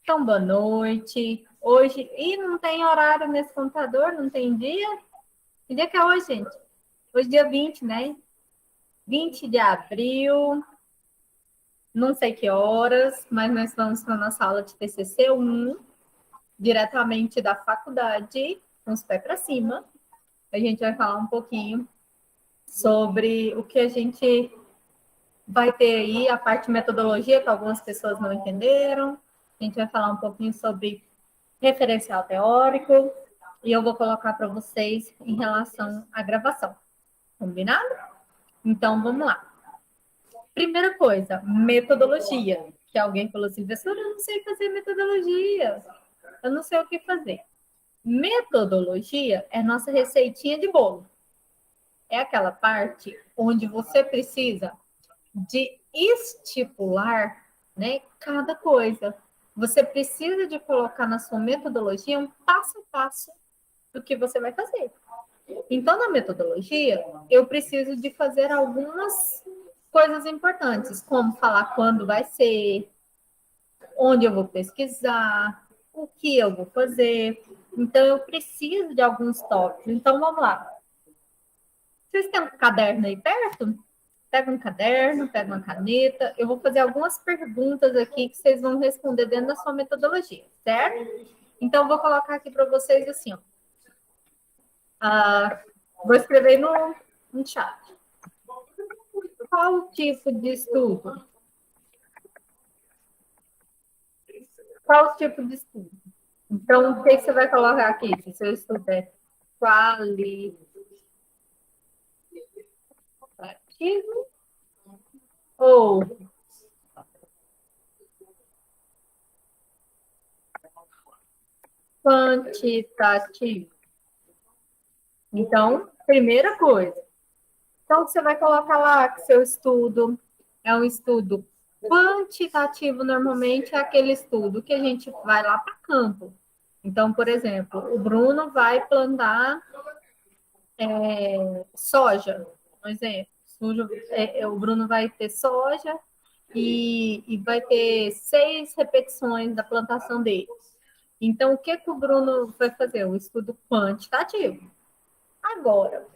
Então, boa noite. Hoje, não tem horário nesse computador, não tem dia? Que dia que é hoje, gente? Hoje, dia 20, né? 20 de abril, não sei que horas, mas nós vamos para a nossa aula de TCC 1, diretamente da faculdade, com os pés para cima. A gente vai falar um pouquinho sobre o que a gente vai ter aí, a parte de metodologia, que algumas pessoas não entenderam. A gente vai falar um pouquinho sobre referencial teórico, e eu vou colocar para vocês em relação à gravação. Combinado? Então, vamos lá. Primeira coisa, metodologia. Que alguém falou assim, professora, eu não sei fazer metodologia. Eu não sei o que fazer. Metodologia é nossa receitinha de bolo. É aquela parte onde você precisa de estipular, né, cada coisa. Você precisa de colocar na sua metodologia um passo a passo do que você vai fazer. Então, na metodologia, eu preciso de fazer algumas coisas importantes, como falar quando vai ser, onde eu vou pesquisar, o que eu vou fazer. Então, eu preciso de alguns tópicos. Então, vamos lá. Vocês têm um caderno aí perto? Pega um caderno, pega uma caneta. Eu vou fazer algumas perguntas aqui que vocês vão responder dentro da sua metodologia, certo? Então, eu vou colocar aqui para vocês assim, ó. Vou escrever no chat. Qual tipo de estudo? Qual tipo de estudo? Então, o que você vai colocar aqui? Se o seu estudo é qualitativo ou quantitativo? Então, primeira coisa. Então, você vai colocar lá que seu estudo é um estudo quantitativo, normalmente é aquele estudo que a gente vai lá para campo. Então, por exemplo, o Bruno vai plantar soja, por exemplo. O Bruno vai ter soja e vai ter 6 repetições da plantação dele. Então, o que o Bruno vai fazer? O estudo quantitativo. Agora,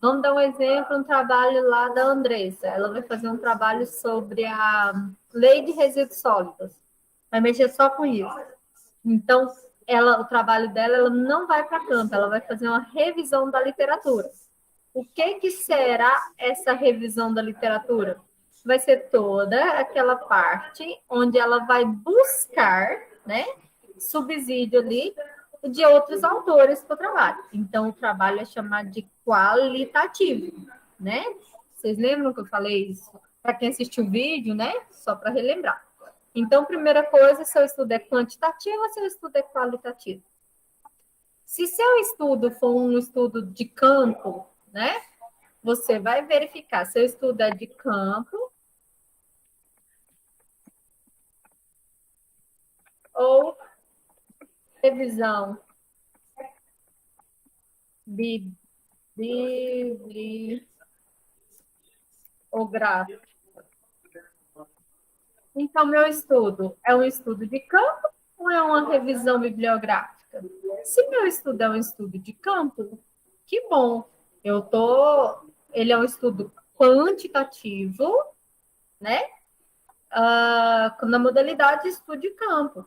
vamos dar um exemplo, um trabalho lá da Andressa. Ela vai fazer um trabalho sobre a lei de resíduos sólidos. Vai mexer só com isso. Então, o trabalho dela, ela não vai para campo, ela vai fazer uma revisão da literatura. O que será essa revisão da literatura? Vai ser toda aquela parte onde ela vai buscar, né, subsídio ali de outros autores para o trabalho. Então, o trabalho é chamado de qualitativo, né? Vocês lembram que eu falei isso? Para quem assistiu o vídeo, né? Só para relembrar. Então, primeira coisa, seu estudo é quantitativo ou seu estudo é qualitativo? Se seu estudo for um estudo de campo, né? Você vai verificar seu estudo é de campo ou revisão bibliográfica. Então, meu estudo é um estudo de campo ou é uma revisão bibliográfica? Se meu estudo é um estudo de campo, que bom. Ele é um estudo quantitativo, né? Na modalidade de estudo de campo.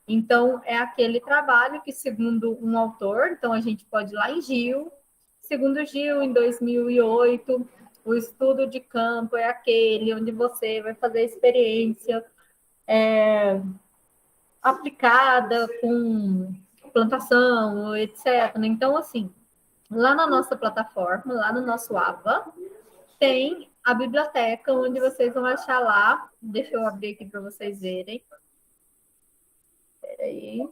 Então, é aquele trabalho que, segundo um autor, então a gente pode ir lá em Gil, segundo Gil, em 2008, o estudo de campo é aquele onde você vai fazer experiência aplicada com plantação, etc. Então, assim, lá na nossa plataforma, lá no nosso AVA, tem a biblioteca onde vocês vão achar lá. Deixa eu abrir aqui para vocês verem. Espera aí.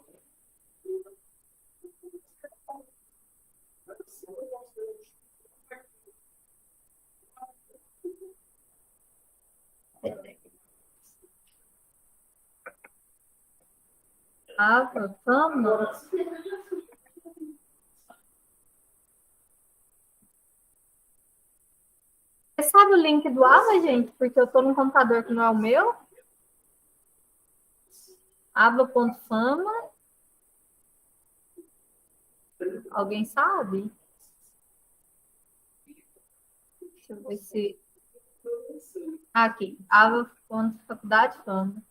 AVA, vamos. Você sabe o link do AVA, gente? Porque eu estou num computador que não é o meu. Ava.fama. Alguém sabe? Deixa eu ver se... Aqui, Ava.faculdade Fama.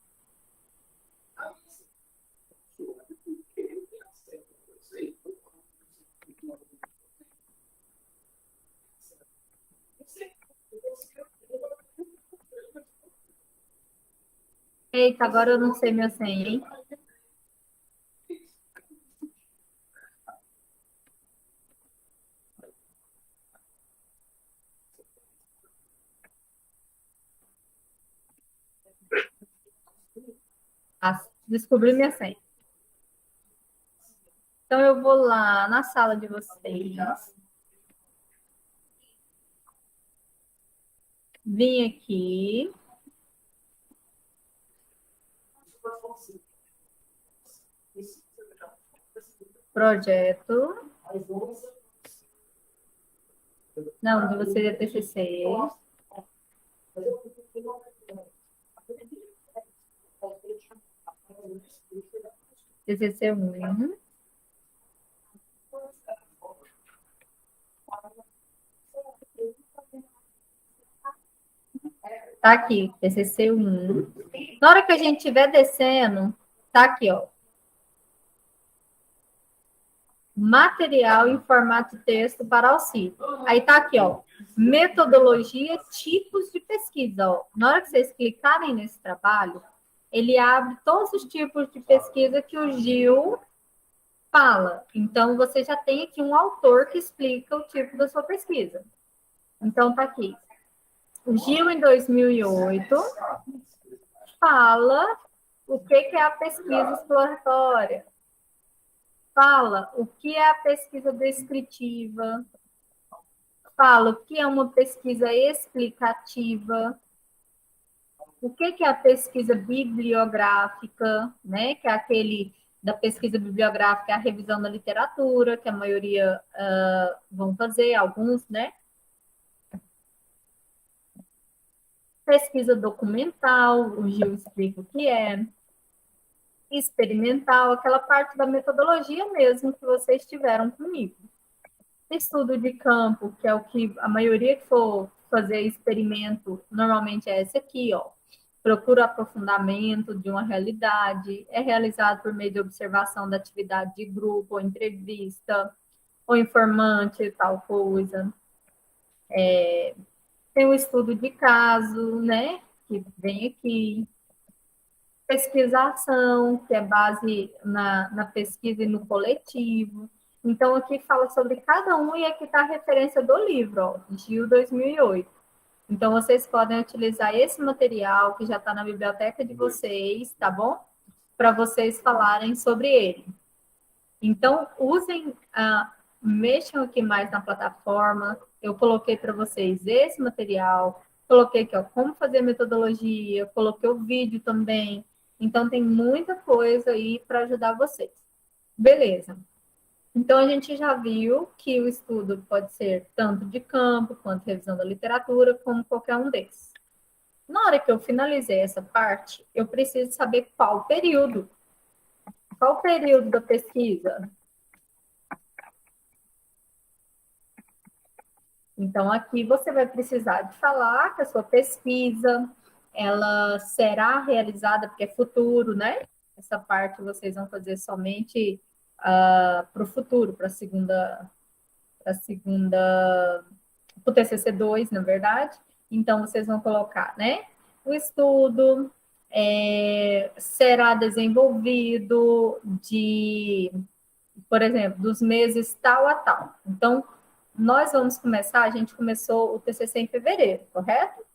Eita, agora eu não sei minha senha, hein? Descobri minha senha. Então, eu vou lá na sala de vocês. Vim aqui. Projeto. Não, de vocês é TCC. TCC 1. Tá aqui, TCC 1. Na hora que a gente estiver descendo, tá aqui, ó. Material em formato de texto para auxílio. Aí tá aqui, ó. Metodologia, tipos de pesquisa, ó. Na hora que vocês clicarem nesse trabalho, ele abre todos os tipos de pesquisa que o Gil fala. Então, você já tem aqui um autor que explica o tipo da sua pesquisa. Então, tá aqui. O Gil, em 2008, fala o que é a pesquisa exploratória. Fala o que é a pesquisa descritiva. Fala o que é uma pesquisa explicativa. O que é a pesquisa bibliográfica, né? Que é aquele da pesquisa bibliográfica, a revisão da literatura, que a maioria vão fazer, alguns, né? Pesquisa documental, o Gil explica o que é. Experimental, aquela parte da metodologia mesmo que vocês tiveram comigo. Estudo de campo, que é o que a maioria que for fazer experimento, normalmente é esse aqui, ó. Procura aprofundamento de uma realidade, é realizado por meio de observação da atividade de grupo, ou entrevista, ou informante, tal coisa. Tem o estudo de caso, né, que vem aqui. Pesquisação, que é base na pesquisa e no coletivo. Então, aqui fala sobre cada um e aqui está a referência do livro, ó, Gil 2008. Então, vocês podem utilizar esse material que já está na biblioteca de vocês, tá bom? Para vocês falarem sobre ele. Então, usem, mexam aqui mais na plataforma. Eu coloquei para vocês esse material, coloquei aqui, ó, como fazer metodologia, coloquei o vídeo também. Então, tem muita coisa aí para ajudar vocês. Beleza. Então, a gente já viu que o estudo pode ser tanto de campo, quanto revisão da literatura, como qualquer um desses. Na hora que eu finalizei essa parte, eu preciso saber qual período. Qual período da pesquisa? Então, aqui você vai precisar de falar que a sua pesquisa, ela será realizada, porque é futuro, né? Essa parte vocês vão fazer somente para o futuro, para a segunda, para o TCC2, na verdade. Então, vocês vão colocar, né? O estudo será desenvolvido por exemplo, dos meses tal a tal. Então, nós vamos começar, a gente começou o TCC em fevereiro, correto?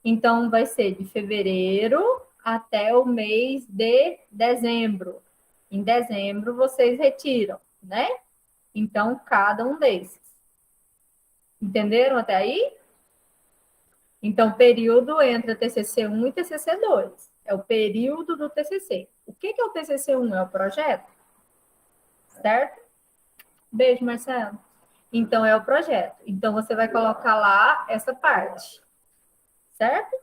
Então, vai ser de fevereiro até o mês de dezembro. Em dezembro, vocês retiram, né? Então, cada um desses. Entenderam até aí? Então, período entre TCC 1 e TCC 2. É o período do TCC. O que é o TCC 1? É o projeto? Certo? Beijo, Marcelo. Então, é o projeto. Então, você vai colocar lá essa parte. Certo?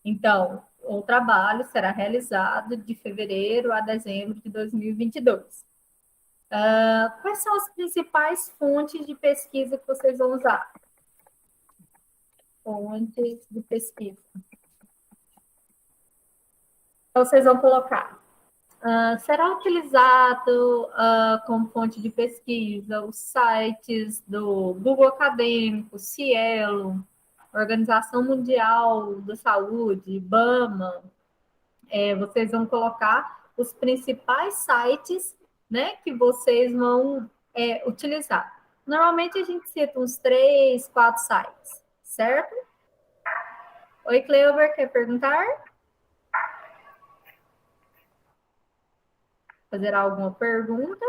Então, o trabalho será realizado de fevereiro a dezembro de 2022. Quais são as principais fontes de pesquisa que vocês vão usar? Fontes de pesquisa. Então, vocês vão colocar. Será utilizado como fonte de pesquisa os sites do Google Acadêmico, Cielo, Organização Mundial da Saúde, IBAMA. Vocês vão colocar os principais sites, né, que vocês vão utilizar. Normalmente a gente cita uns 3, 4 sites, certo? Oi, Cleuber, quer perguntar? Fazer alguma pergunta?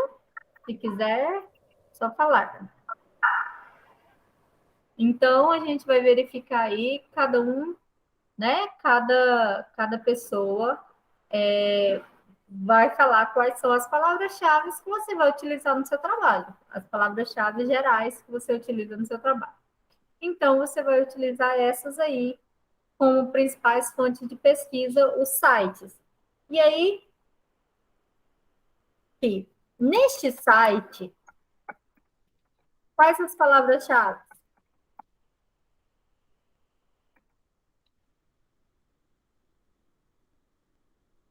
Se quiser, só falar. Então, a gente vai verificar aí cada um, né? Cada pessoa vai falar quais são as palavras-chave que você vai utilizar no seu trabalho, as palavras-chave gerais que você utiliza no seu trabalho. Então, você vai utilizar essas aí como principais fontes de pesquisa, os sites. E aí, neste site, quais as palavras-chave?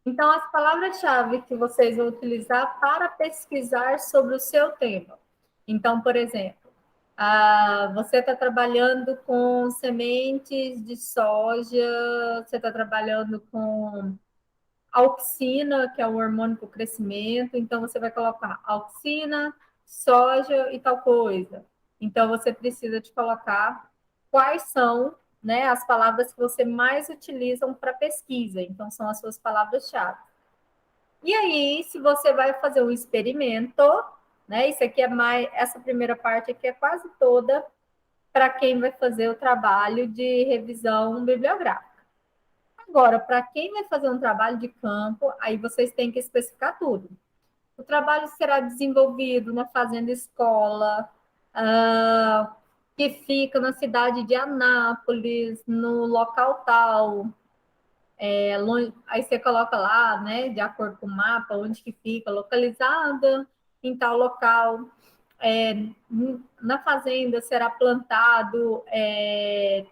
Então, as palavras-chave que vocês vão utilizar para pesquisar sobre o seu tema. Então, por exemplo, você está trabalhando com sementes de soja, você está trabalhando com auxina, que é o hormônio para o crescimento, então você vai colocar auxina, soja e tal coisa. Então, você precisa de colocar quais são, né, as palavras que você mais utilizam para pesquisa. Então, são as suas palavras-chave. E aí, se você vai fazer um experimento, né? Isso aqui é mais, essa primeira parte aqui é quase toda para quem vai fazer o trabalho de revisão bibliográfica. Agora, para quem vai fazer um trabalho de campo, aí vocês têm que especificar tudo. O trabalho será desenvolvido na fazenda escola, que fica na cidade de Anápolis, no local tal, aí você coloca lá, né, de acordo com o mapa, onde que fica localizada em tal local. Na fazenda será plantado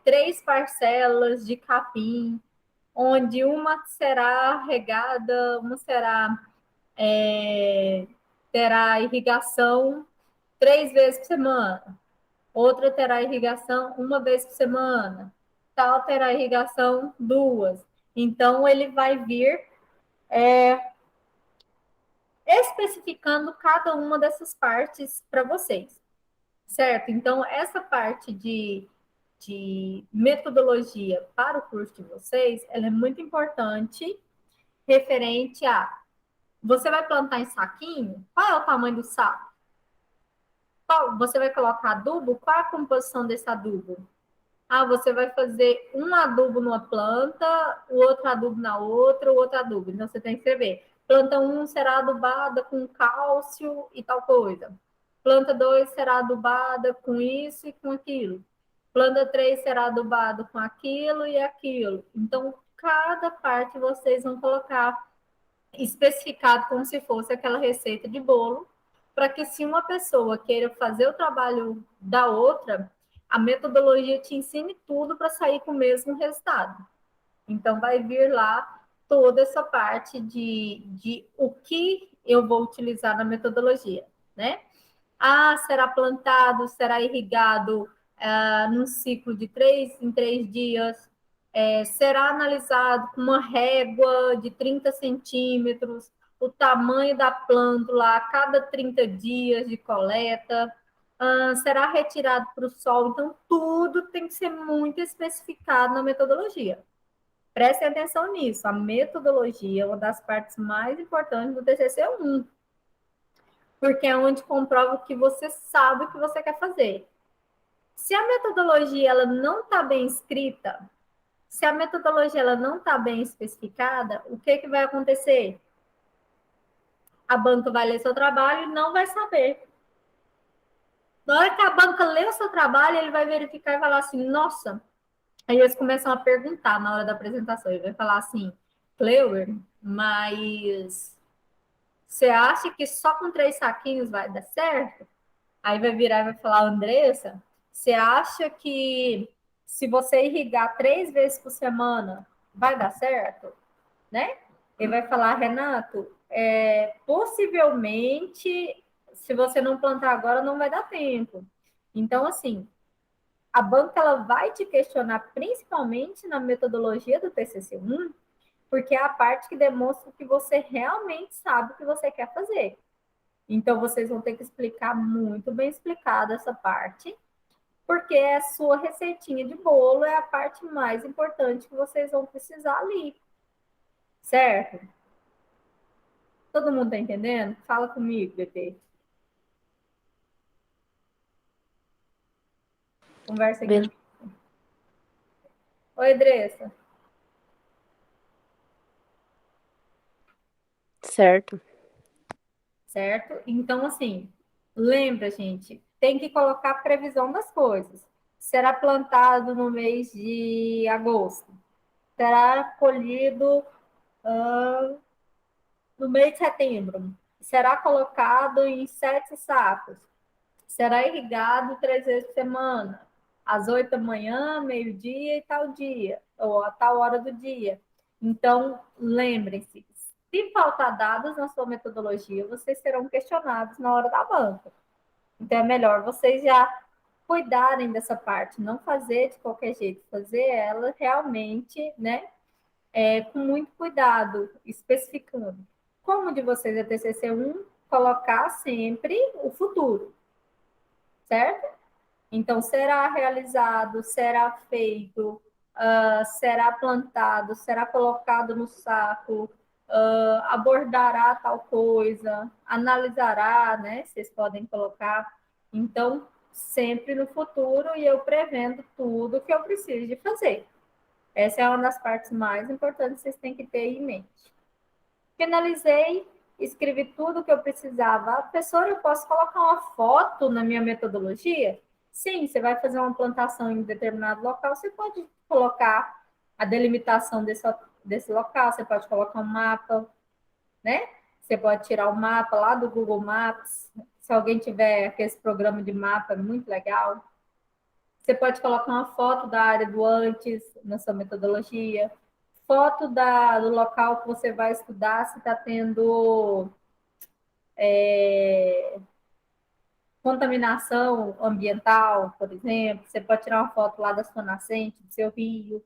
3 parcelas de capim, onde uma será regada, uma terá irrigação 3 vezes por semana, outra terá irrigação uma vez por semana, tal terá irrigação 2. Então, ele vai vir especificando cada uma dessas partes para vocês, certo? Então, essa parte de metodologia para o curso de vocês, ela é muito importante, referente a você vai plantar em saquinho? Qual é o tamanho do saco? Você vai colocar adubo? Qual é a composição desse adubo? Você vai fazer um adubo numa planta, o outro adubo na outra, o outro adubo. Então, você tem que escrever. Planta 1 será adubada com cálcio e tal coisa. Planta 2 será adubada com isso e com aquilo. Planta 3 será adubada com aquilo e aquilo. Então, cada parte vocês vão colocar especificado como se fosse aquela receita de bolo, para que se uma pessoa queira fazer o trabalho da outra, a metodologia te ensine tudo para sair com o mesmo resultado. Então, vai vir lá toda essa parte de o que eu vou utilizar na metodologia, né? Será plantado, será irrigado num ciclo de 3 em 3 dias, será analisado com uma régua de 30 centímetros, o tamanho da plântula a cada 30 dias de coleta, será retirado para o sol. Então, tudo tem que ser muito especificado na metodologia. Prestem atenção nisso. A metodologia é uma das partes mais importantes do TCC1, porque é onde comprova que você sabe o que você quer fazer. Se a metodologia ela não está bem escrita, se a metodologia ela não está bem especificada, o que vai acontecer? A banca vai ler seu trabalho e não vai saber. Na hora que a banca lê o seu trabalho, ele vai verificar e falar assim, nossa, Aí eles começam a perguntar na hora da apresentação. Ele vai falar assim, Cleuer, mas você acha que só com 3 saquinhos vai dar certo? Aí vai virar e vai falar, Andressa, você acha que se você irrigar 3 vezes por semana vai dar certo? Né? Ele vai falar, Renato, possivelmente, se você não plantar agora, não vai dar tempo. Então, assim, a banca ela vai te questionar principalmente na metodologia do TCC1, porque é a parte que demonstra que você realmente sabe o que você quer fazer. Então, vocês vão ter que explicar muito bem explicado essa parte, porque a sua receitinha de bolo é a parte mais importante que vocês vão precisar ali, certo? Todo mundo tá entendendo? Fala comigo, bebê. Conversa aqui. Oi, Andressa. Certo. Certo? Então, assim, lembra, gente, tem que colocar a previsão das coisas. Será plantado no mês de agosto. Será colhido no mês de setembro. Será colocado em 7 sacos. Será irrigado 3 vezes por semana. Às 8 da manhã, meio-dia e tal dia. Ou a tal hora do dia. Então, lembrem-se, se faltar dados na sua metodologia, vocês serão questionados na hora da banca. Então, é melhor vocês já cuidarem dessa parte, não fazer de qualquer jeito, fazer ela realmente, né, com muito cuidado, especificando. Como de vocês é TCC1, colocar sempre o futuro, certo? Então, será realizado, será feito, será plantado, será colocado no saco, abordará tal coisa, analisará, né? Vocês podem colocar. Então, sempre no futuro e eu prevendo tudo que eu preciso de fazer. Essa é uma das partes mais importantes que vocês têm que ter em mente. Finalizei, escrevi tudo o que eu precisava. Professora, eu posso colocar uma foto na minha metodologia? Sim, você vai fazer uma plantação em determinado local, você pode colocar a delimitação desse local, você pode colocar um mapa, né? Você pode tirar o mapa lá do Google Maps. Se alguém tiver esse programa de mapa, é muito legal. Você pode colocar uma foto da área do antes na sua metodologia, foto do local que você vai estudar, se está tendo contaminação ambiental, por exemplo. Você pode tirar uma foto lá da sua nascente, do seu rio.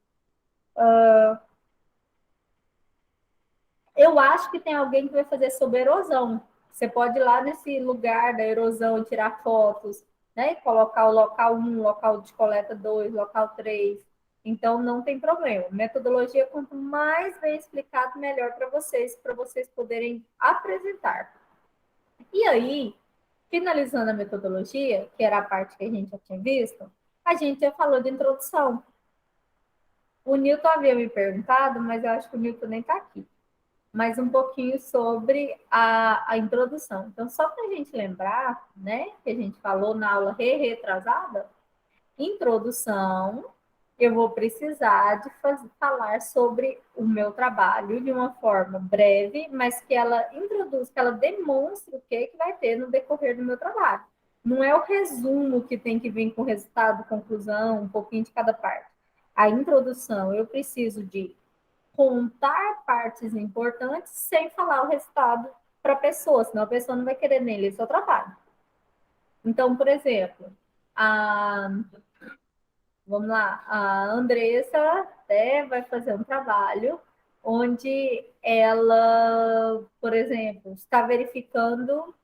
Eu acho que tem alguém que vai fazer sobre erosão. Você pode ir lá nesse lugar da erosão e tirar fotos, né? Colocar o local 1, local de coleta 2, local 3. Então, não tem problema. Metodologia, quanto mais bem explicado, melhor para vocês poderem apresentar. E aí, finalizando a metodologia, que era a parte que a gente já tinha visto, a gente já falou de introdução. O Newton havia me perguntado, mas eu acho que o Newton nem está aqui. Mais um pouquinho sobre a introdução. Então, só para a gente lembrar, né, que a gente falou na aula retrasada, introdução, eu vou precisar de falar sobre o meu trabalho de uma forma breve, mas que ela introduz, que ela demonstre o que vai ter no decorrer do meu trabalho. Não é o resumo que tem que vir com resultado, conclusão, um pouquinho de cada parte. A introdução, eu preciso de contar partes importantes sem falar o resultado para a pessoa, senão a pessoa não vai querer nem ler seu trabalho. Então, por exemplo, a, vamos lá, a Andressa vai fazer um trabalho onde ela, por exemplo, está verificando,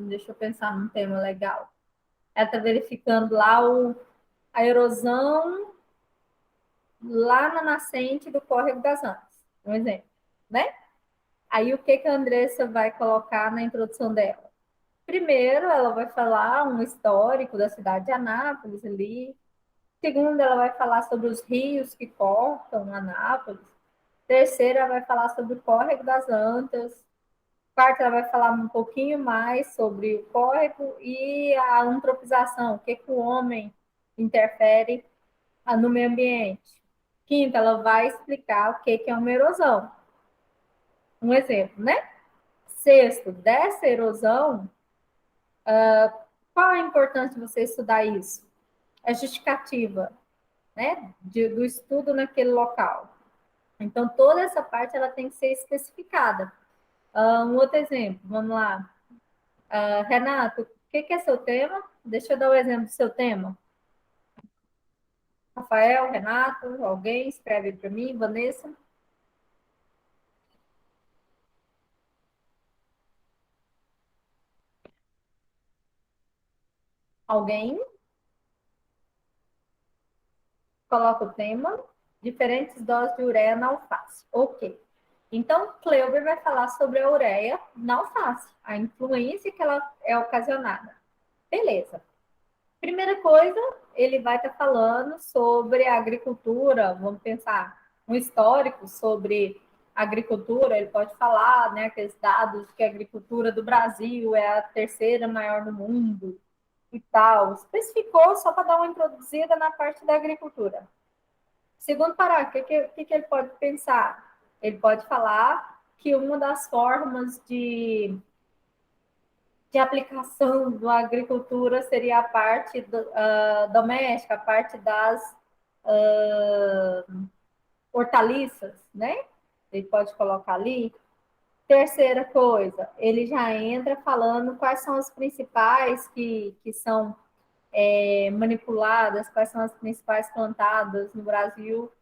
deixa eu pensar num tema legal, ela está verificando lá a erosão lá na nascente do córrego das Antas, um exemplo, né? Aí o que a Andressa vai colocar na introdução dela? Primeiro, ela vai falar um histórico da cidade de Anápolis ali. Segundo, ela vai falar sobre os rios que cortam Anápolis. Terceiro, ela vai falar sobre o córrego das Antas. Quarta, ela vai falar um pouquinho mais sobre o córrego e a antropização, o que o homem interfere no meio ambiente. Quinta, ela vai explicar o que é uma erosão. Um exemplo, né? Sexto, dessa erosão, qual a importância de você estudar isso? A justificativa, né, do estudo naquele local. Então, toda essa parte ela tem que ser especificada. Um outro exemplo, vamos lá. Renato, o que é seu tema? Deixa eu dar o exemplo do seu tema. Rafael, Renato, alguém escreve para mim, Vanessa. Alguém coloca o tema, diferentes doses de ureia na alface. Ok. Então, Kleuber vai falar sobre a ureia na alface, a influência que ela é ocasionada. Beleza. Primeira coisa, ele vai estar falando sobre a agricultura, vamos pensar, um histórico sobre a agricultura, ele pode falar, né, aqueles dados que a agricultura do Brasil é a terceira maior no mundo e tal. Especificou só para dar uma introduzida na parte da agricultura. Segundo parágrafo, o que ele pode pensar? Ele pode falar que uma das formas de aplicação da agricultura seria a parte doméstica, a parte das hortaliças, né? Ele pode colocar ali. Terceira coisa, ele já entra falando quais são as principais que são manipuladas, quais são as principais plantadas no Brasil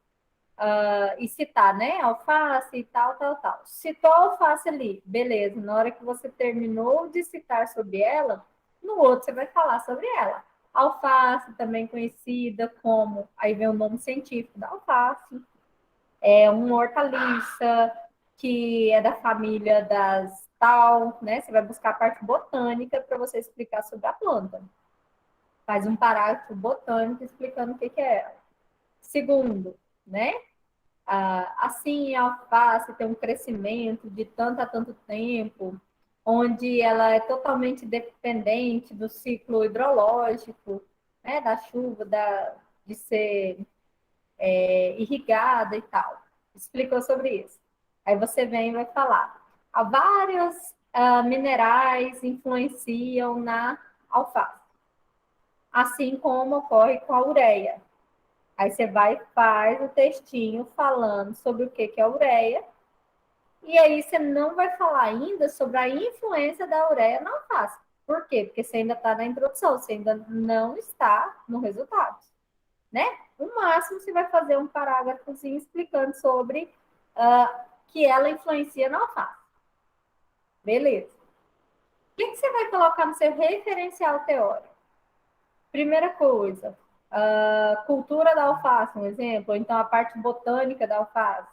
e citar, né? Alface e tal, tal, tal. Citou a alface ali, beleza. Na hora que você terminou de citar sobre ela, no outro você vai falar sobre ela. Alface, também conhecida como, aí vem o nome científico da alface, é uma hortaliça que é da família das tal, né? Você vai buscar a parte botânica para você explicar sobre a planta. Faz um parágrafo botânico explicando o que é ela. Segundo, né? Assim, a alface tem um crescimento de tanto a tanto tempo, onde ela é totalmente dependente do ciclo hidrológico, né, da chuva, de ser irrigada e tal. Explicou sobre isso. Aí você vem e vai falar. Há vários minerais influenciam na alface, assim como ocorre com a ureia. Aí você vai e faz o textinho falando sobre o que é a ureia. E aí você não vai falar ainda sobre a influência da ureia na alface. Por quê? Porque você ainda está na introdução, você ainda não está no resultado, né? No máximo, você vai fazer um parágrafozinho explicando sobre que ela influencia na alface. Beleza. O que você vai colocar no seu referencial teórico? Primeira coisa, cultura da alface, um exemplo, ou então a parte botânica da alface.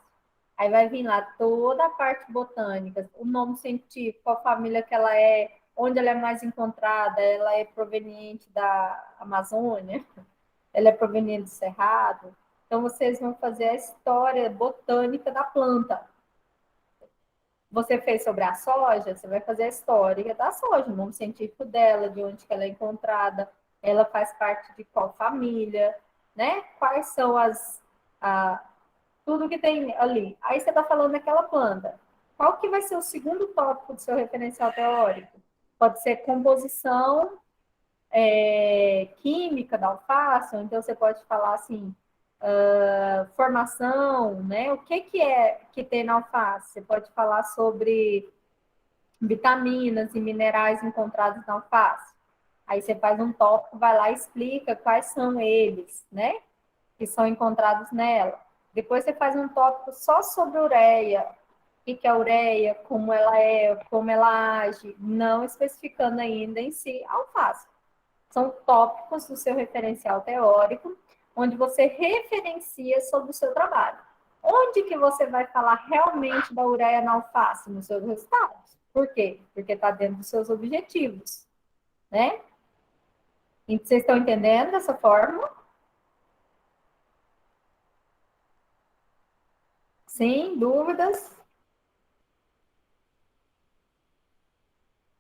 Aí vai vir lá toda a parte botânica, o nome científico, a família que ela é, onde ela é mais encontrada, ela é proveniente da Amazônia, ela é proveniente do Cerrado. Então, vocês vão fazer a história botânica da planta. Você fez sobre a soja, você vai fazer a história da soja, o nome científico dela, de onde que ela é encontrada, ela faz parte de qual família, né? Quais são tudo que tem ali. Aí você está falando daquela planta. Qual que vai ser o segundo tópico do seu referencial teórico? Pode ser composição química da alface, ou então você pode falar assim, formação, né? O que é que tem na alface? Você pode falar sobre vitaminas e minerais encontrados na alface. Aí você faz um tópico, vai lá e explica quais são eles, né? Que são encontrados nela. Depois você faz um tópico só sobre ureia. O que é a ureia, como ela age, não especificando ainda em si a alface. São tópicos do seu referencial teórico, onde você referencia sobre o seu trabalho. Onde que você vai falar realmente da ureia na alface? Nos seus resultados. Por quê? Porque está dentro dos seus objetivos, né? E vocês estão entendendo dessa forma? Sim, dúvidas?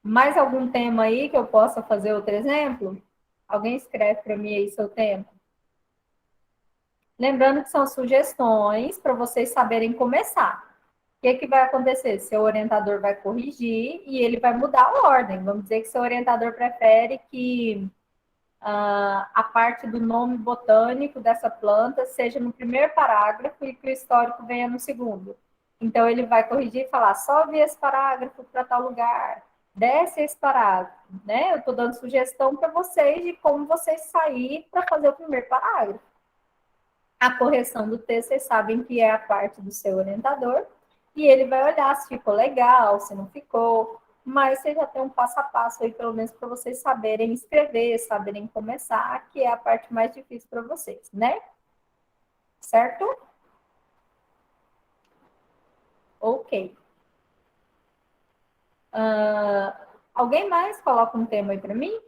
Mais algum tema aí que eu possa fazer outro exemplo? Alguém escreve para mim aí seu tempo? Lembrando que são sugestões para vocês saberem começar. O que vai acontecer? Seu orientador vai corrigir e ele vai mudar a ordem. Vamos dizer que seu orientador prefere que a parte do nome botânico dessa planta seja no primeiro parágrafo e que o histórico venha no segundo. Então, ele vai corrigir e falar, sobe esse parágrafo para tal lugar, desce esse parágrafo. Né? Eu estou dando sugestão para vocês de como vocês saírem para fazer o primeiro parágrafo. A correção do texto, vocês sabem que é a parte do seu orientador, e ele vai olhar se ficou legal, se não ficou, mas você já tem um passo a passo aí, pelo menos para vocês saberem escrever, saberem começar, que é a parte mais difícil para vocês, né? Certo? Ok. Alguém mais coloca um tema aí para mim?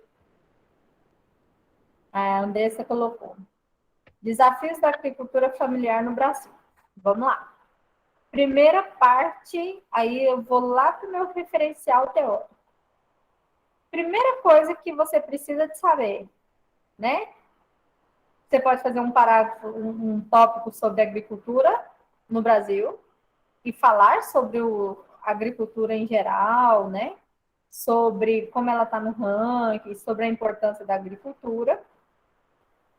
A Andressa colocou. Desafios da agricultura familiar no Brasil. Vamos lá. Primeira parte, aí eu vou lá para o meu referencial teórico. Primeira coisa que você precisa de saber, né? Você pode fazer um parágrafo, um tópico sobre agricultura no Brasil e falar sobre a agricultura em geral, né? Sobre como ela está no ranking, sobre a importância da agricultura.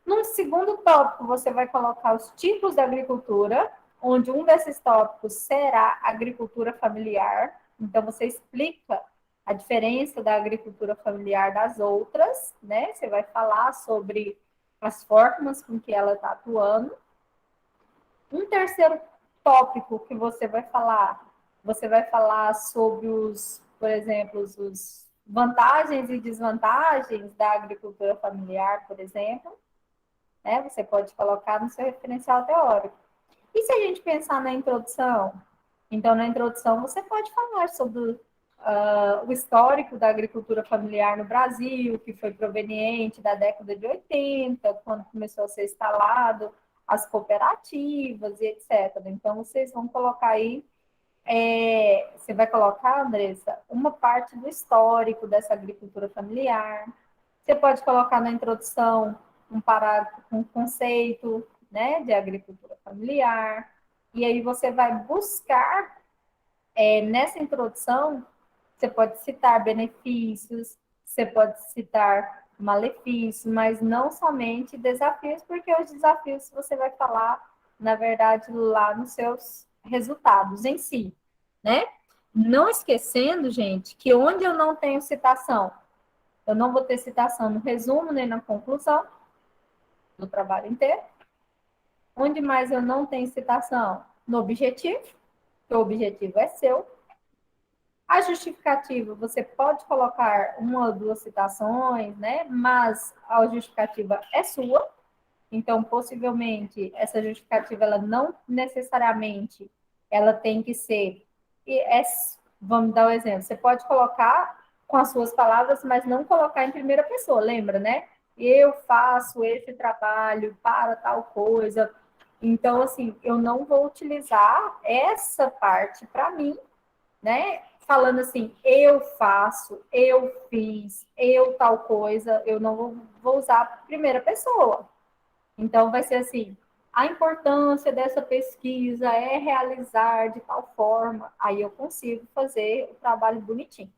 Num segundo tópico, você vai colocar os tipos da agricultura, onde um desses tópicos será agricultura familiar. Então, você explica a diferença da agricultura familiar das outras, né? Você vai falar sobre as formas com que ela está atuando. Um terceiro tópico que você vai falar sobre por exemplo, os vantagens e desvantagens da agricultura familiar, por exemplo. Né? Você pode colocar no seu referencial teórico. E se a gente pensar na introdução? Então, na introdução, você pode falar sobre o histórico da agricultura familiar no Brasil, que foi proveniente da década de 80, quando começou a ser instalado as cooperativas e etc. Então, vocês vão colocar aí, você vai colocar, Andressa, uma parte do histórico dessa agricultura familiar. Você pode colocar na introdução um parágrafo com conceito, né, de agricultura familiar, e aí você vai buscar, nessa introdução, você pode citar benefícios, você pode citar malefícios, mas não somente desafios, porque os desafios você vai falar, na verdade, lá nos seus resultados em si, né? Não esquecendo, gente, que onde eu não tenho citação, eu não vou ter citação no resumo nem na conclusão do trabalho inteiro. Onde mais eu não tenho citação? No objetivo, que o objetivo é seu. A justificativa, você pode colocar uma ou duas citações, né? Mas a justificativa é sua. Então, possivelmente, essa justificativa, ela não necessariamente, ela tem que ser... vamos dar um exemplo. Você pode colocar com as suas palavras, mas não colocar em primeira pessoa, lembra, né? Eu faço esse trabalho para tal coisa. Então, assim, eu não vou utilizar essa parte para mim, né? Falando assim, eu faço, eu fiz, eu tal coisa, eu não vou usar a primeira pessoa. Então, vai ser assim, a importância dessa pesquisa é realizar de tal forma, aí eu consigo fazer o trabalho bonitinho.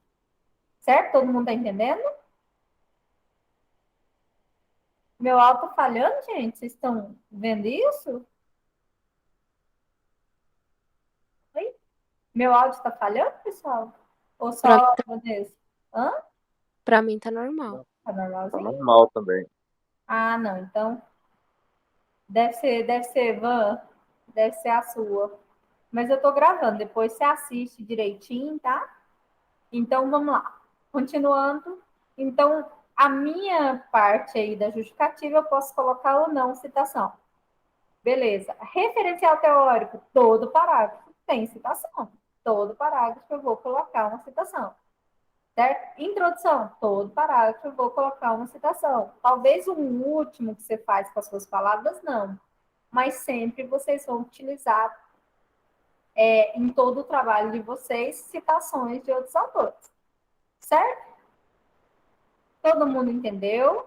Certo? Todo mundo está entendendo? Meu áudio tá falhando, gente? Vocês estão vendo isso? Oi? Meu áudio está falhando, pessoal? Ou Pra, só, Vanessa? Hã? pra mim tá normal. Tá Tá normalzinho? normal também. Ah, não. Então, deve ser, Van, deve ser a sua. Mas eu tô gravando, depois você assiste direitinho, tá? Então, vamos lá. Continuando. Então, a minha parte aí da justificativa, eu posso colocar ou não citação. Beleza. Referencial teórico, todo parágrafo tem citação. Todo parágrafo eu vou colocar uma citação. Certo? Introdução, todo parágrafo eu vou colocar uma citação. Talvez um último que você faz com as suas palavras, não. Mas sempre vocês vão utilizar em todo o trabalho de vocês citações de outros autores. Certo? Todo mundo entendeu?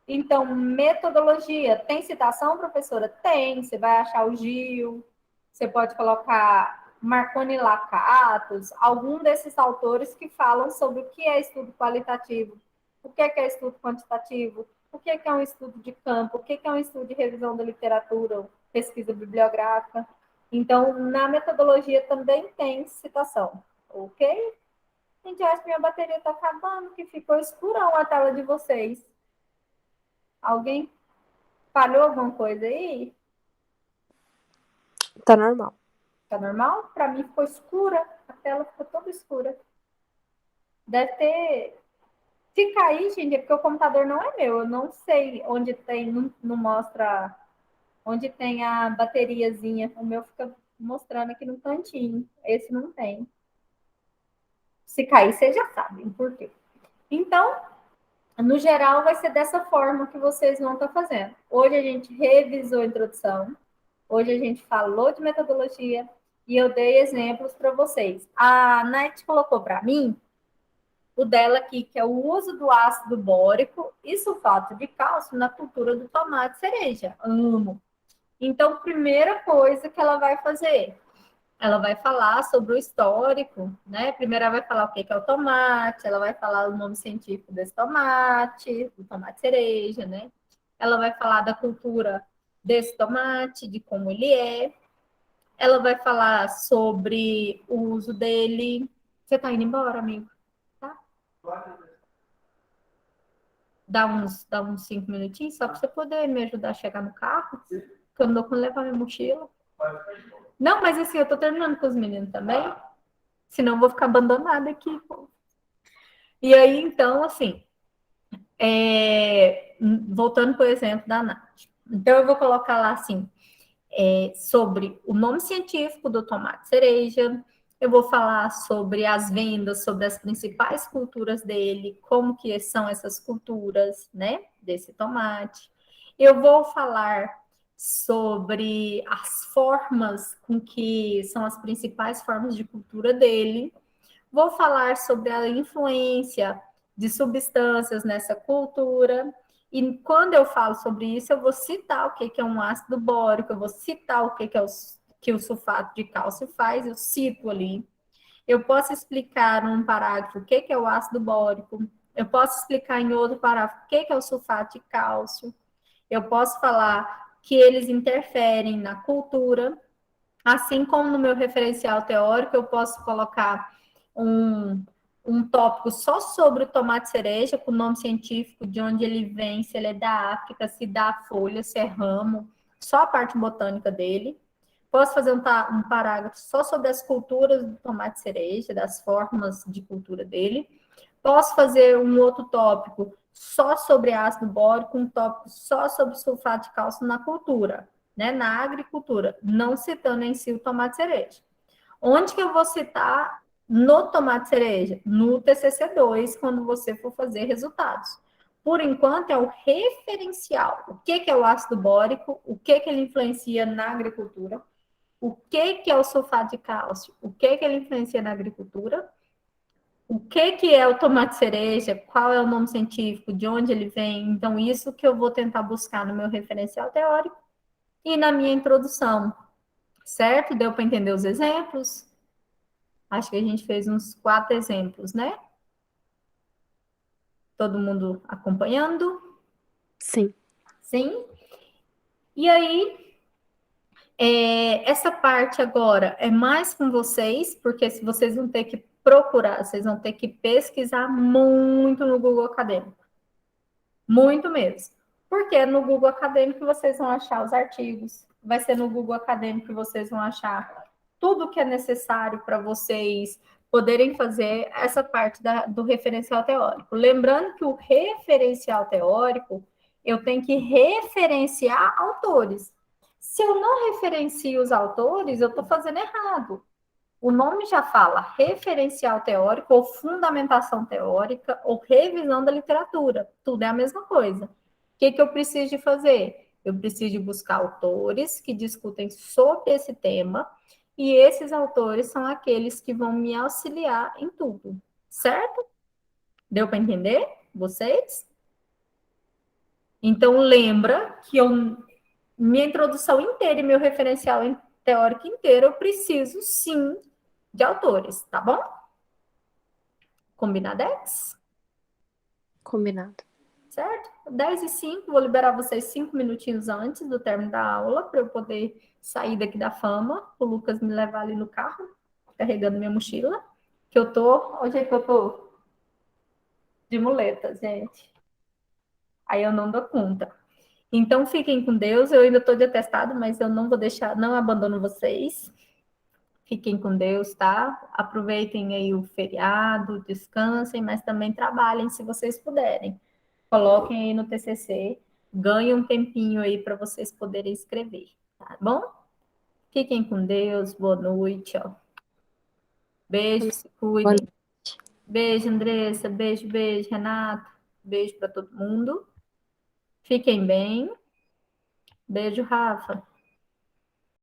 Então, metodologia. Tem citação, professora? Tem. Você vai achar o Gil, você pode colocar Marconi Lacatos, algum desses autores que falam sobre o que é estudo qualitativo, o que é estudo quantitativo, o que é um estudo de campo, o que é um estudo de revisão da literatura, pesquisa bibliográfica. Então, na metodologia também tem citação, ok? Gente, acho que minha bateria está acabando, que ficou escurão a tela de vocês. Alguém falhou alguma coisa aí? Tá normal. Tá normal? Para mim ficou escura, a tela ficou toda escura. Deve ter. Se cair, gente, é porque o computador não é meu. Eu não sei onde tem, não mostra onde tem a bateriazinha. O meu fica mostrando aqui no cantinho. Esse não tem. Se cair, vocês já sabem por quê. Então, no geral, vai ser dessa forma que vocês vão estar fazendo. Hoje a gente revisou a introdução. Hoje a gente falou de metodologia e eu dei exemplos para vocês. A Nath colocou para mim o dela aqui, que é o uso do ácido bórico e sulfato de cálcio na cultura do tomate cereja. Amo. Então, primeira coisa que ela vai fazer, ela vai falar sobre o histórico, né? Primeiro ela vai falar o que é o tomate, ela vai falar o nome científico desse tomate, do tomate cereja, né? Ela vai falar da cultura desse tomate, de como ele é. Ela vai falar sobre o uso dele. Você tá indo embora, amigo? Tá? Dá uns 5 minutinhos só para você poder me ajudar a chegar no carro, porque eu não dou com levar minha mochila. Não, mas assim, eu tô terminando com os meninos também, senão eu vou ficar abandonada aqui. E aí, então, assim, voltando para o exemplo da Nath. Então, eu vou colocar lá assim, sobre o nome científico do tomate cereja, eu vou falar sobre as vendas, sobre as principais culturas dele, como que são essas culturas, né, desse tomate. Eu vou falar sobre as formas com que são as principais formas de cultura dele. Vou falar sobre a influência de substâncias nessa cultura. E quando eu falo sobre isso, eu vou citar o que é um ácido bórico, eu vou citar o que o sulfato de cálcio faz, eu cito ali. Eu posso explicar num parágrafo o que é o ácido bórico, eu posso explicar em outro parágrafo o que é o sulfato de cálcio, eu posso falar que eles interferem na cultura, assim como no meu referencial teórico, eu posso colocar um, um tópico só sobre o tomate cereja, com o nome científico, de onde ele vem, se ele é da África, se dá folha, se é ramo, só a parte botânica dele. Posso fazer um parágrafo só sobre as culturas do tomate cereja, das formas de cultura dele. Posso fazer um outro tópico só sobre ácido bórico, um tópico só sobre sulfato de cálcio na cultura, né, na agricultura, não citando em si o tomate cereja. Onde que eu vou citar no tomate cereja? No TCC2, quando você for fazer resultados. Por enquanto, é o referencial. O que é o ácido bórico? O que ele influencia na agricultura? O que é o sulfato de cálcio? O que ele influencia na agricultura? O que é o tomate cereja? Qual é o nome científico? De onde ele vem? Então, isso que eu vou tentar buscar no meu referencial teórico e na minha introdução, certo? Deu para entender os exemplos? Acho que a gente fez uns 4 exemplos, né? Todo mundo acompanhando? Sim. Sim. E aí, essa parte agora é mais com vocês, porque se vocês vão ter que procurar, vocês vão ter que pesquisar muito no Google Acadêmico. Muito mesmo. Porque no Google Acadêmico vocês vão achar os artigos, vai ser no Google Acadêmico que vocês vão achar tudo que é necessário para vocês poderem fazer essa parte do referencial teórico. Lembrando que o referencial teórico, eu tenho que referenciar autores. Se eu não referencio os autores, eu estou fazendo errado. O nome já fala referencial teórico, ou fundamentação teórica, ou revisão da literatura. Tudo é a mesma coisa. O que eu preciso de fazer? Eu preciso de buscar autores que discutem sobre esse tema, e esses autores são aqueles que vão me auxiliar em tudo. Certo? Deu para entender? Vocês? Então, lembra que minha introdução inteira e meu referencial teórico inteiro, eu preciso, sim, de autores, tá bom? Combinadex? Combinado. Certo? 10h05, vou liberar vocês 5 minutinhos antes do término da aula, para eu poder sair daqui da fama, o Lucas me levar ali no carro, carregando minha mochila, que eu tô, hoje é que eu tô de muleta, gente. Aí eu não dou conta. Então, fiquem com Deus. Eu ainda estou de atestado, mas eu não vou deixar, não abandono vocês. Fiquem com Deus, tá? Aproveitem aí o feriado, descansem, mas também trabalhem se vocês puderem. Coloquem aí no TCC, ganhem um tempinho aí para vocês poderem escrever, tá bom? Fiquem com Deus, boa noite, ó. Beijo, se Boa cuidem. noite. Beijo, Andressa. Beijo, beijo, Renato. Beijo para todo mundo. Fiquem bem. Beijo, Rafa.